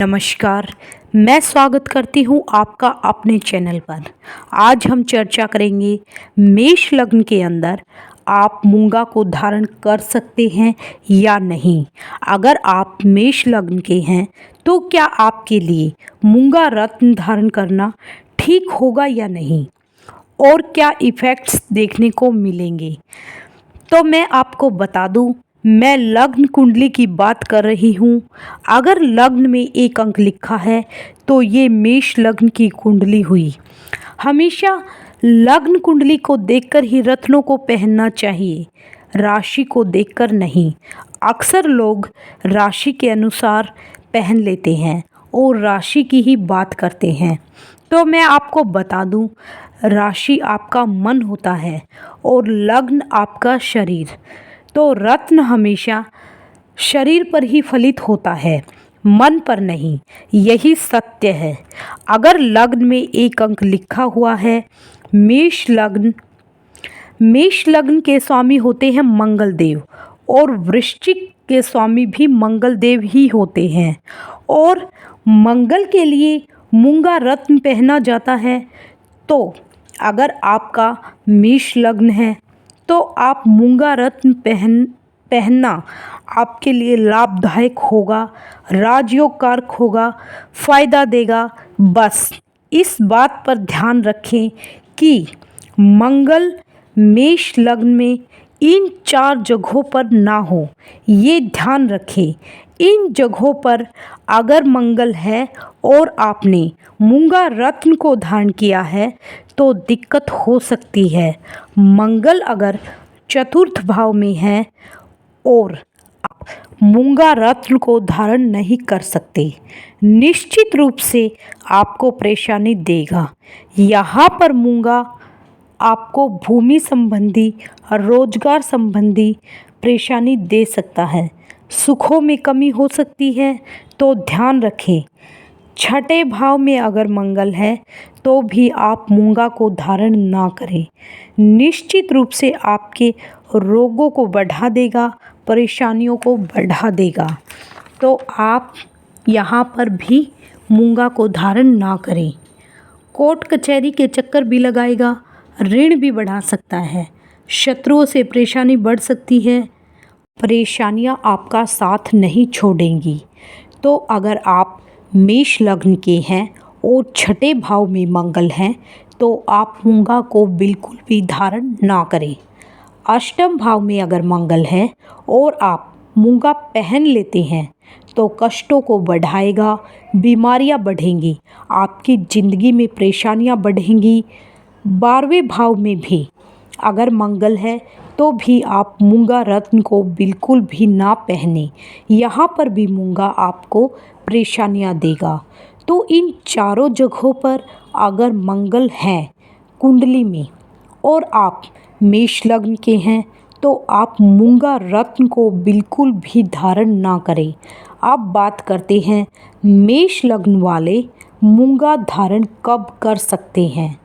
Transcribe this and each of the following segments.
नमस्कार। मैं स्वागत करती हूँ आपका अपने चैनल पर। आज हम चर्चा करेंगे मेष लग्न के अंदर आप मूंगा को धारण कर सकते हैं या नहीं। अगर आप मेष लग्न के हैं तो क्या आपके लिए मूंगा रत्न धारण करना ठीक होगा या नहीं, और क्या इफ़ेक्ट्स देखने को मिलेंगे। तो मैं आपको बता दूं, मैं लग्न कुंडली की बात कर रही हूँ। अगर लग्न में एक अंक लिखा है तो ये मेष लग्न की कुंडली हुई। हमेशा लग्न कुंडली को देखकर ही रत्नों को पहनना चाहिए, राशि को देखकर नहीं। अक्सर लोग राशि के अनुसार पहन लेते हैं और राशि की ही बात करते हैं। तो मैं आपको बता दूं, राशि आपका मन होता है और लग्न आपका शरीर। तो रत्न हमेशा शरीर पर ही फलित होता है, मन पर नहीं। यही सत्य है। अगर लग्न में एक अंक लिखा हुआ है मेष लग्न, मेष लग्न के स्वामी होते हैं मंगल देव, और वृश्चिक के स्वामी भी मंगल देव ही होते हैं। और मंगल के लिए मूंगा रत्न पहना जाता है। तो अगर आपका मेष लग्न है तो आप मूंगा रत्न पहनना आपके लिए लाभदायक होगा, राजयोग कारक होगा, फायदा देगा। बस इस बात पर ध्यान रखें कि मंगल मेष लग्न में इन 4 जगहों पर ना हो। ये ध्यान रखें, इन जगहों पर अगर मंगल है और आपने मूंगा रत्न को धारण किया है तो दिक्कत हो सकती है। मंगल अगर चतुर्थ भाव में है और आप मूंगा रत्न को धारण नहीं कर सकते, निश्चित रूप से आपको परेशानी देगा। यहाँ पर मूंगा आपको भूमि संबंधी और रोजगार संबंधी परेशानी दे सकता है। सुखों में कमी हो सकती है, तो ध्यान रखें। छठे भाव में अगर मंगल है तो भी आप मूंगा को धारण ना करें, निश्चित रूप से आपके रोगों को बढ़ा देगा, परेशानियों को बढ़ा देगा। तो आप यहाँ पर भी मूंगा को धारण ना करें। कोर्ट कचहरी के चक्कर भी लगाएगा, ऋण भी बढ़ा सकता है, शत्रुओं से परेशानी बढ़ सकती है, परेशानियाँ आपका साथ नहीं छोड़ेंगी। तो अगर आप मेष लग्न के हैं और छठे भाव में मंगल हैं तो आप मूंगा को बिल्कुल भी धारण ना करें। अष्टम भाव में अगर मंगल है और आप मूंगा पहन लेते हैं तो कष्टों को बढ़ाएगा, बीमारियां बढ़ेंगी, आपकी ज़िंदगी में परेशानियां बढ़ेंगी। 12वें भाव में भी अगर मंगल है तो भी आप मूंगा रत्न को बिल्कुल भी ना पहने। यहाँ पर भी मूंगा आपको परेशानियाँ देगा। तो इन चारों जगहों पर अगर मंगल है कुंडली में और आप मेष लग्न के हैं तो आप मूंगा रत्न को बिल्कुल भी धारण ना करें। अब बात करते हैं मेष लग्न वाले मूंगा धारण कब कर सकते हैं।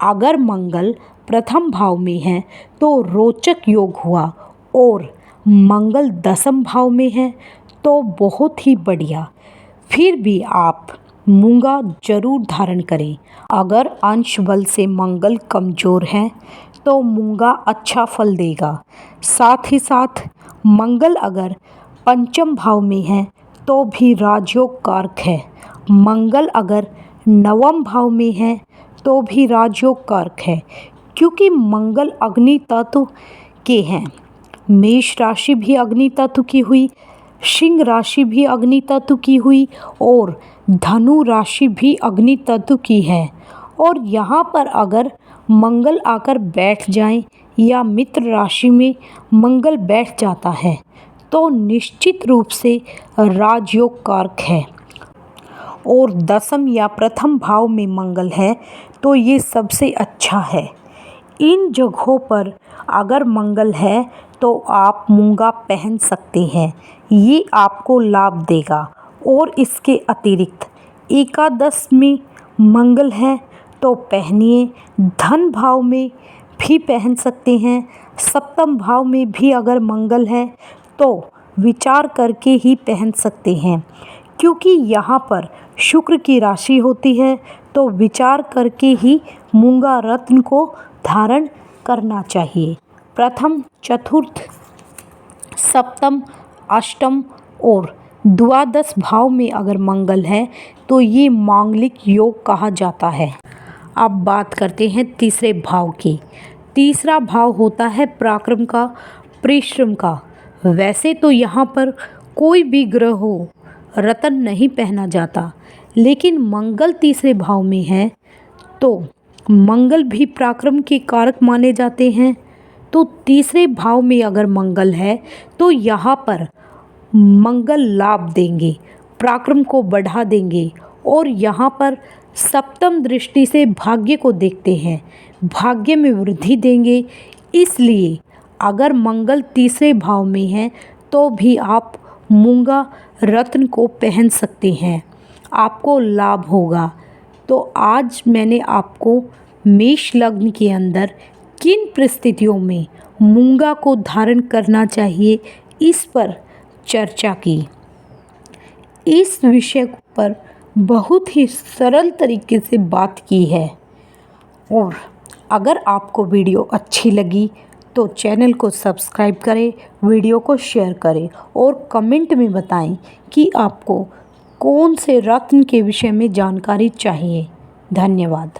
अगर मंगल प्रथम भाव में है तो रोचक योग हुआ, और मंगल दसम भाव में है तो बहुत ही बढ़िया। फिर भी आप मूंगा जरूर धारण करें। अगर अंश बल से मंगल कमज़ोर है तो मूंगा अच्छा फल देगा। साथ ही साथ मंगल अगर पंचम भाव में है तो भी राजयोग कारक है। मंगल अगर नवम भाव में है तो भी राजयोग कारक है, क्योंकि मंगल अग्नि तत्व के हैं। मेष राशि भी अग्नि तत्व की हुई, सिंह राशि भी अग्नि तत्व की हुई, और धनु राशि भी अग्नि तत्व की है। और यहाँ पर अगर मंगल आकर बैठ जाए या मित्र राशि में मंगल बैठ जाता है तो निश्चित रूप से राजयोग कारक है। और दसम या प्रथम भाव में मंगल है तो ये सबसे अच्छा है। इन जगहों पर अगर मंगल है तो आप मूंगा पहन सकते हैं, ये आपको लाभ देगा। और इसके अतिरिक्त एकादश में मंगल है तो पहनिए। धन भाव में भी पहन सकते हैं। सप्तम भाव में भी अगर मंगल है तो विचार करके ही पहन सकते हैं, क्योंकि यहाँ पर शुक्र की राशि होती है, तो विचार करके ही मूंगा रत्न को धारण करना चाहिए। प्रथम, चतुर्थ, सप्तम, अष्टम और द्वादश भाव में अगर मंगल है तो ये मांगलिक योग कहा जाता है। अब बात करते हैं तीसरे भाव की। तीसरा भाव होता है पराक्रम का, परिश्रम का। वैसे तो यहाँ पर कोई भी ग्रह हो रत्न नहीं पहना जाता, लेकिन मंगल तीसरे भाव में है तो मंगल भी पराक्रम के कारक माने जाते हैं। तो तीसरे भाव में अगर मंगल है तो यहाँ पर मंगल लाभ देंगे, पराक्रम को बढ़ा देंगे और यहाँ पर सप्तम दृष्टि से भाग्य को देखते हैं, भाग्य में वृद्धि देंगे। इसलिए अगर मंगल तीसरे भाव में है तो भी आप मूंगा रत्न को पहन सकते हैं, आपको लाभ होगा। तो आज मैंने आपको मेष लग्न के अंदर किन परिस्थितियों में मूंगा को धारण करना चाहिए इस पर चर्चा की। इस विषय पर बहुत ही सरल तरीके से बात की है। और अगर आपको वीडियो अच्छी लगी तो चैनल को सब्सक्राइब करें, वीडियो को शेयर करें और कमेंट में बताएं कि आपको कौन से रत्न के विषय में जानकारी चाहिए। धन्यवाद।